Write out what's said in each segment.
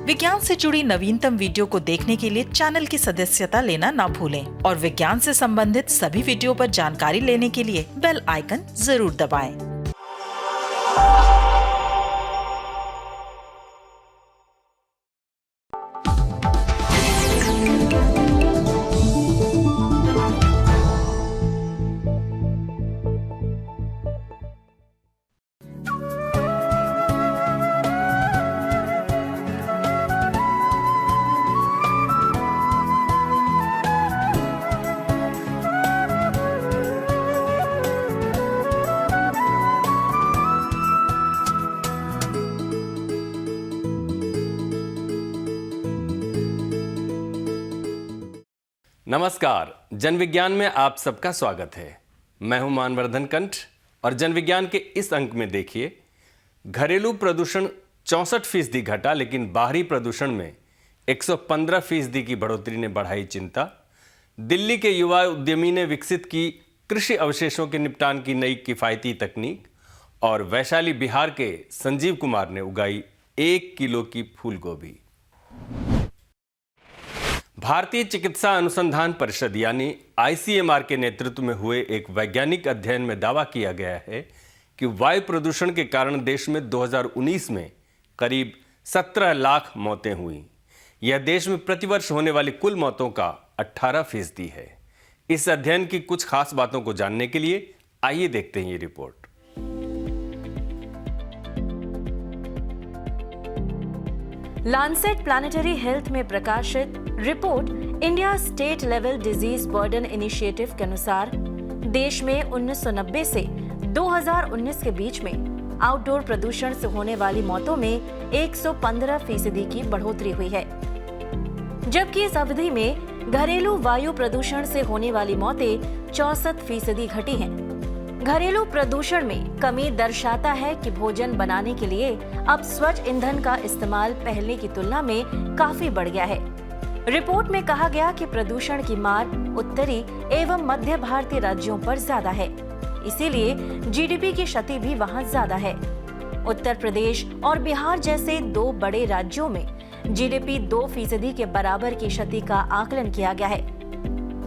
विज्ञान से जुड़ी नवीनतम वीडियो को देखने के लिए चैनल की सदस्यता लेना ना भूलें और विज्ञान से संबंधित सभी वीडियो पर जानकारी लेने के लिए बेल आइकन जरूर दबाएं। नमस्कार, जन विज्ञान में आप सबका स्वागत है। मैं हूं मानवर्धन कंठ और जन विज्ञान के इस अंक में देखिए, घरेलू प्रदूषण 64% घटा, लेकिन बाहरी प्रदूषण में 115% की बढ़ोतरी ने बढ़ाई चिंता। दिल्ली के युवा उद्यमी ने विकसित की कृषि अवशेषों के निपटान की नई किफायती तकनीक और वैशाली बिहार के संजीव कुमार ने उगाई 1 किलो की फूल गोभी। भारतीय चिकित्सा अनुसंधान परिषद यानी ICMR के नेतृत्व में हुए एक वैज्ञानिक अध्ययन में दावा किया गया है कि वायु प्रदूषण के कारण देश में 2019 में करीब 17 लाख मौतें हुई। यह देश में प्रतिवर्ष होने वाली कुल मौतों का 18% है। इस अध्ययन की कुछ खास बातों को जानने के लिए आइए देखते हैं ये रिपोर्ट। लांसेट प्लैनेटरी हेल्थ में प्रकाशित report India state level disease burden initiative के अनुसार देश में 1990 से 2019 के बीच में आउटडोर प्रदूषण से होने वाली मौतों में 115% की बढ़ोतरी हुई है, जबकि इस अवधि में घरेलू वायु प्रदूषण से होने वाली मौतें 64% घटी हैं। घरेलू प्रदूषण में कमी दर्शाता है कि भोजन बनाने के लिए अब स्वच्छ ईंधन का इस्तेमाल पहले की तुलना में काफी बढ़ गया है। रिपोर्ट में कहा गया कि प्रदूषण की मार उत्तरी एवं मध्य भारतीय राज्यों पर ज्यादा है, इसीलिए जीडीपी की क्षति भी वहां ज्यादा है। उत्तर प्रदेश और बिहार जैसे 2 बड़े राज्यों में जीडीपी 2% के बराबर की क्षति का आकलन किया गया है।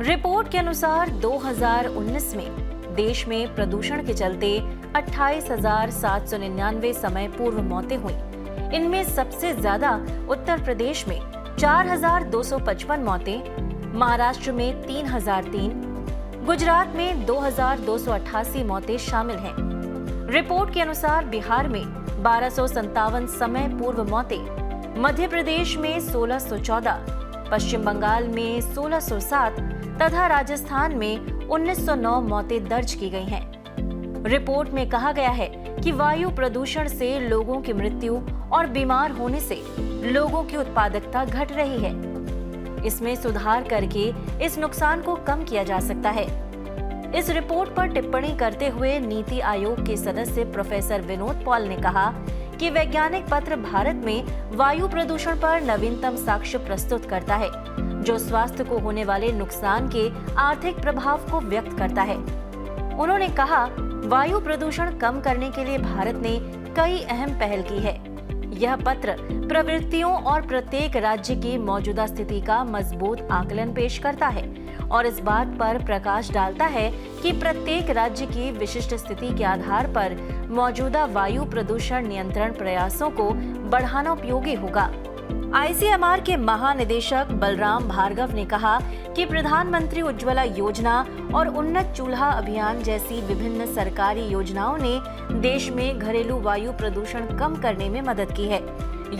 रिपोर्ट के अनुसार 2019 में देश में प्रदूषण के चलते 28,799 समय पूर्व मौतें हुई। इनमें सबसे ज्यादा उत्तर प्रदेश में 4,255 मौतें, महाराष्ट्र में 3,003, गुजरात में 2,288 मौतें शामिल हैं। रिपोर्ट के अनुसार बिहार में 1257 समय पूर्व मौतें, मध्य प्रदेश में 1614, पश्चिम बंगाल में 1607 तथा राजस्थान में 1909 मौतें दर्ज की गई हैं। रिपोर्ट में कहा गया है कि वायु प्रदूषण से लोगों की मृत्यु और बीमार होने से लोगों की उत्पादकता घट रही है। इसमें सुधार करके इस नुकसान को कम किया जा सकता है। इस रिपोर्ट पर टिप्पणी करते हुए नीति आयोग के सदस्य प्रोफेसर विनोद पॉल ने कहा कि वैज्ञानिक पत्र भारत में वायु प्रदूषण पर नवीनतम साक्ष्य प्रस्तुत करता है, जो स्वास्थ्य को होने वाले नुकसान के आर्थिक प्रभाव को व्यक्त करता है। उन्होंने कहा, वायु प्रदूषण कम करने के लिए भारत ने कई अहम पहल की है। यह पत्र प्रवृत्तियों और प्रत्येक राज्य की मौजूदा स्थिति का मजबूत आकलन पेश करता है और इस बात पर प्रकाश डालता है कि प्रत्येक राज्य की विशिष्ट स्थिति के आधार पर मौजूदा वायु प्रदूषण नियंत्रण प्रयासों को बढ़ाना उपयोगी होगा। ICMR के महानिदेशक बलराम भार्गव ने कहा कि प्रधानमंत्री उज्ज्वला योजना और उन्नत चूल्हा अभियान जैसी विभिन्न सरकारी योजनाओं ने देश में घरेलू वायु प्रदूषण कम करने में मदद की है।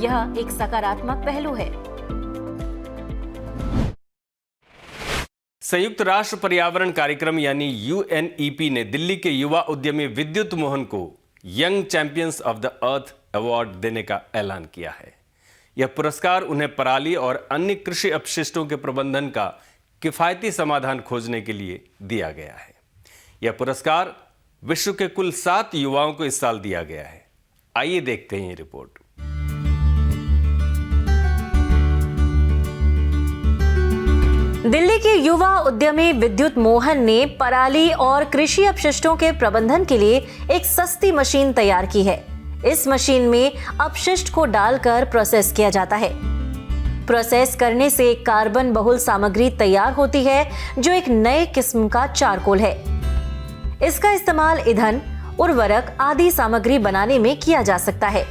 यह एक सकारात्मक पहलू है। संयुक्त राष्ट्र पर्यावरण कार्यक्रम यानी UNEP ने दिल्ली के युवा उद्यमी विद्युत मोहन को young champions of the earth award देने का ऐलान किया है। यह पुरस्कार उन्हें पराली और अन्य कृषि अपशिष्टों के प्रबंधन का किफायती समाधान खोजने के लिए दिया गया है। यह पुरस्कार विश्व के कुल 7 युवाओं को इस साल दिया गया है। आइए देखते हैं ये रिपोर्ट। दिल्ली के युवा उद्यमी विद्युत मोहन ने पराली और कृषि अपशिष्टों के प्रबंधन के लिए एक सस्ती मशीन तैयार की है। इस मशीन में अपशिष्ट को डालकर प्रोसेस किया जाता है। प्रोसेस करने से कार्बन बहुल सामग्री तैयार होती है जो एक नए किस्म का चारकोल है। इसका इस्तेमाल ईंधन, उर्वरक आदि सामग्री बनाने में किया जा सकता है।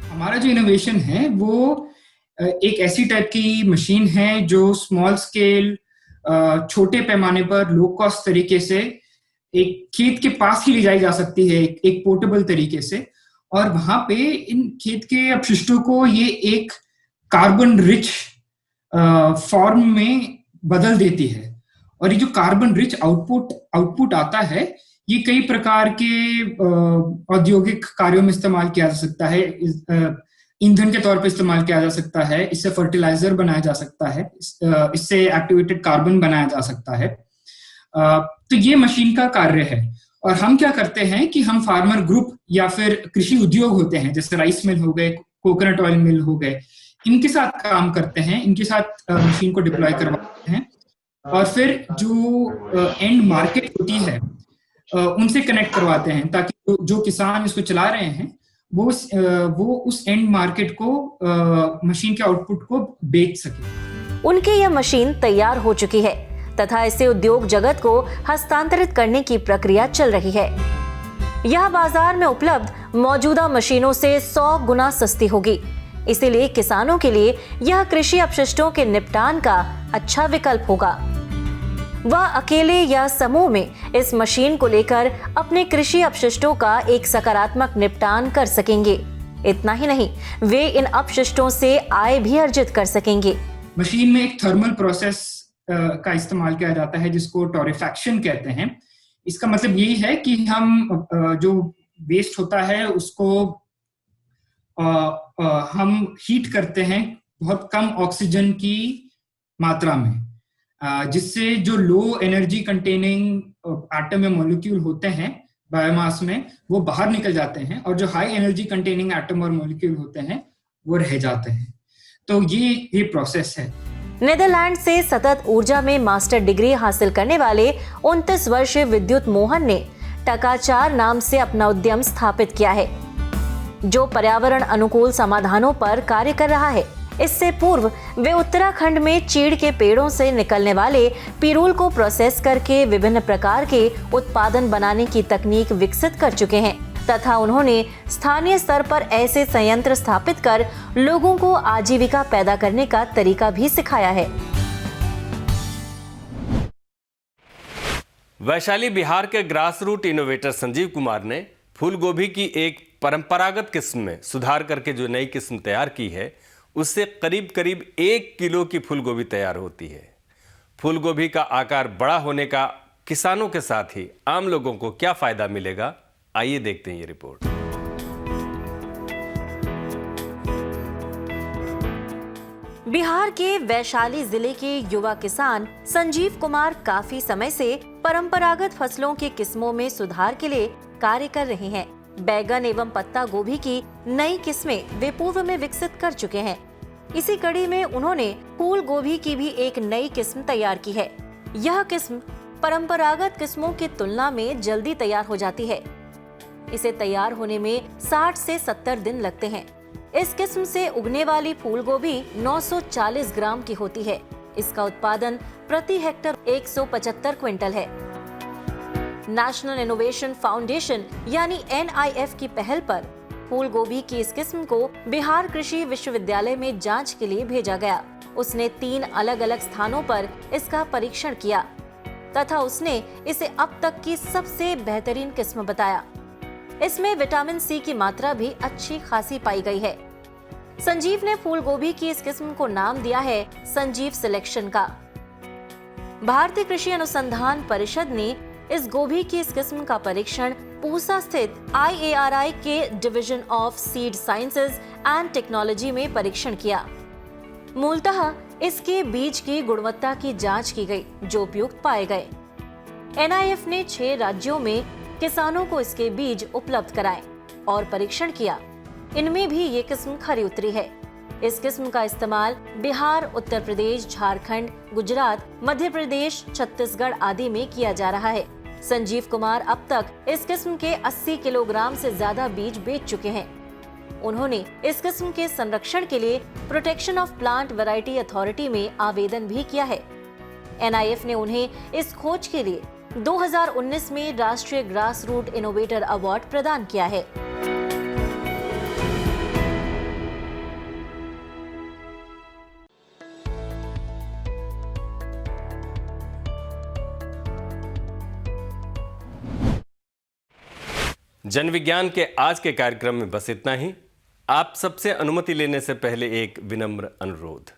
हमारा जो इनोवेशन है वो एक ऐसी टाइप की मशीन है जो स्मॉल स्केल, छोटे पैमाने पर लो कॉस्ट तरीके से एक खेत के पास ही ले जाई जा सकती है, एक पोर्टेबल तरीके से, और वहां पे इन खेत के अपशिष्टों को ये एक कार्बन रिच फॉर्म में बदल देती है। और ये जो कार्बन रिच आउटपुट आता है, ये कई प्रकार के औद्योगिक कार्यों में इस्तेमाल किया जा सकता है। ईंधन के तौर पे इस्तेमाल किया जा सकता है, इससे फर्टिलाइजर बनाया जा सकता है, इससे एक्टिवेटेड कार्बन बनाया जा सकता है। तो ये मशीन का कार्य है। और हम क्या करते हैं कि हम फार्मर ग्रुप या फिर कृषि उद्योग होते हैं, जैसे राइस मिल हो गए, कोकोनट ऑयल मिल हो गए, इनके साथ काम करते हैं, इनके साथ मशीन को डिप्लॉय करवाते हैं, और फिर जो एंड मार्केट होती है उनसे कनेक्ट करवाते हैं, ताकि जो किसान इसको चला रहे हैं वो उस एंड मार्केट को मशीन के आउटपुट को बेच सके। उनकी यह मशीन तैयार हो चुकी है तथा इसे उद्योग जगत को हस्तांतरित करने की प्रक्रिया चल रही है। यह बाजार में उपलब्ध मौजूदा मशीनों से 100 गुना सस्ती होगी। इसीलिए किसानों के लिए यह कृषि अपशिष्टों के निपटान का अच्छा विकल्प होगा। वह अकेले या समूह में इस मशीन को लेकर अपने कृषि अपशिष्टों का एक सकारात्मक निपटान कर सकेंगे। इतना ही नहीं, वे इन अपशिष्टों से आय भी अर्जित कर सकेंगे। मशीन में एक थर्मल प्रोसेस का इस्तेमाल किया जाता है जिसको टोरिफैक्शन कहते हैं। इसका मतलब यही है कि हम जो वेस्ट होता है उसको हम हीट करते हैं बहुत कम ऑक्सीजन की मात्रा में, जिससे जो लो एनर्जी कंटेनिंग एटम या मॉलिक्यूल होते हैं बायोमास में, वो बाहर निकल जाते हैं, और जो हाई एनर्जी कंटेनिंग एटम और मॉलिक्यूल होते हैं वो रह जाते हैं। तो ये प्रोसेस है। नीदरलैंड से सतत ऊर्जा में मास्टर डिग्री हासिल करने वाले 29 वर्षीय विद्युत मोहन ने टकाचार नाम से अपना उद्यम स्थापित किया है, जो पर्यावरण अनुकूल समाधानों पर कार्य कर रहा है। इससे पूर्व वे उत्तराखंड में चीड़ के पेड़ों से निकलने वाले पिरूल को प्रोसेस करके विभिन्न प्रकार के उत्पादन बनाने की तकनीक विकसित कर चुके हैं तथा उन्होंने स्थानीय स्तर पर ऐसे संयंत्र स्थापित कर लोगों को आजीविका पैदा करने का तरीका भी सिखाया है। वैशाली बिहार के grass root innovator Sanjeev Kumar ने फूल गोभी की एक परंपरागत किस्म में सुधार करके जो नई किस्म तैयार की है, उससे करीब करीब 1 किलो की फूल गोभी तैयार होती है। फूल गोभी का आकार बड़ा होने का किसानों के साथ ही आम लोगों को क्या फायदा मिलेगा, आइए देखते हैं ये रिपोर्ट। बिहार के वैशाली जिले के युवा किसान संजीव कुमार काफी समय से परंपरागत फसलों की किस्मों में सुधार के लिए कार्य कर रहे हैं। बैगन एवं पत्ता गोभी की नई किस्में वे पूर्व में विकसित कर चुके हैं। इसी कड़ी में उन्होंने फूल गोभी की भी एक नई किस्म तैयार की है। यह किस्म परंपरागत किस्मों की तुलना में जल्दी तैयार हो जाती है। इसे तैयार होने में 60 से 70 दिन लगते हैं। इस किस्म से उगने वाली फूल गोभी 940 ग्राम की होती है। इसका उत्पादन प्रति हेक्टर 175 क्विंटल है। नेशनल इनोवेशन फाउंडेशन यानी NIF की पहल पर फूल गोभी की इस किस्म को बिहार कृषि विश्वविद्यालय में जांच के लिए भेजा गया। उसने 3 अलग अलग स्थानों पर इसका परीक्षण किया तथा उसने इसे अब तक की सबसे बेहतरीन किस्म बताया। इसमें विटामिन C की मात्रा भी अच्छी खासी पाई गई है। संजीव ने फूल गोभी की इस किस्म को नाम दिया है संजीव सिलेक्शन का। भारतीय कृषि अनुसंधान परिषद ने इस गोभी की इस किस्म का परीक्षण पूसा स्थित IARI के division of seed sciences and technology में परीक्षण किया। मूलतः इसके बीज की गुणवत्ता की जांच की गई, जो उपयुक्त पाए गए। NIF ने 6 राज्यों में किसानों को इसके बीज उपलब्ध कराए और परीक्षण किया। इनमें भी ये किस्म खरी उतरी है। इस किस्म का इस्तेमाल बिहार, उत्तर प्रदेश, झारखंड, गुजरात, मध्य प्रदेश, छत्तीसगढ़ आदि में किया जा रहा है। संजीव कुमार अब तक इस किस्म के 80 किलोग्राम से ज्यादा बीज बेच चुके हैं। उन्होंने इस किस्म के संरक्षण के लिए protection of plant variety authority में आवेदन भी किया है। NIF ने उन्हें इस खोज के लिए 2019 में राष्ट्रीय ग्रास रूट इनोवेटर अवार्ड प्रदान किया है। जन विज्ञान के आज के कार्यक्रम में बस इतना ही। आप सबसे अनुमति लेने से पहले एक विनम्र अनुरोध।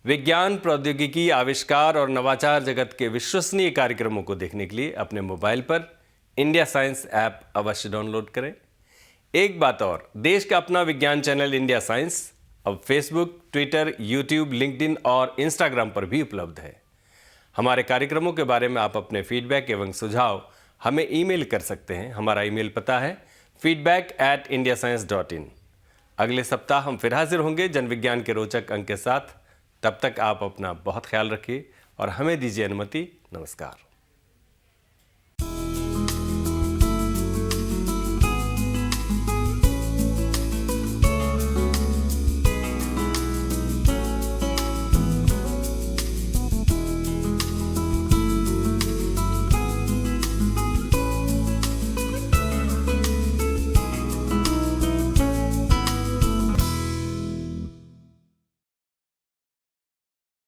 विज्ञान, प्रौद्योगिकी, आविष्कार और नवाचार जगत के विश्वसनीय कार्यक्रमों को देखने के लिए अपने मोबाइल पर इंडिया साइंस ऐप अवश्य डाउनलोड करें। एक बात और, देश का अपना विज्ञान चैनल इंडिया साइंस अब फेसबुक, ट्विटर, यूट्यूब, लिंक्डइन और इंस्टाग्राम पर भी उपलब्ध है। हमारे कार्यक्रमों के बारे में आप अपने फीडबैक एवं सुझाव हमें ईमेल कर सकते हैं। हमारा ईमेल पता है feedback@indiascience.in। अगले सप्ताह हम फिर हाजिर होंगे जन विज्ञान के रोचक अंक के साथ। तब तक आप अपना बहुत ख्याल रखिए और हमें दीजिए अनुमति। नमस्कार।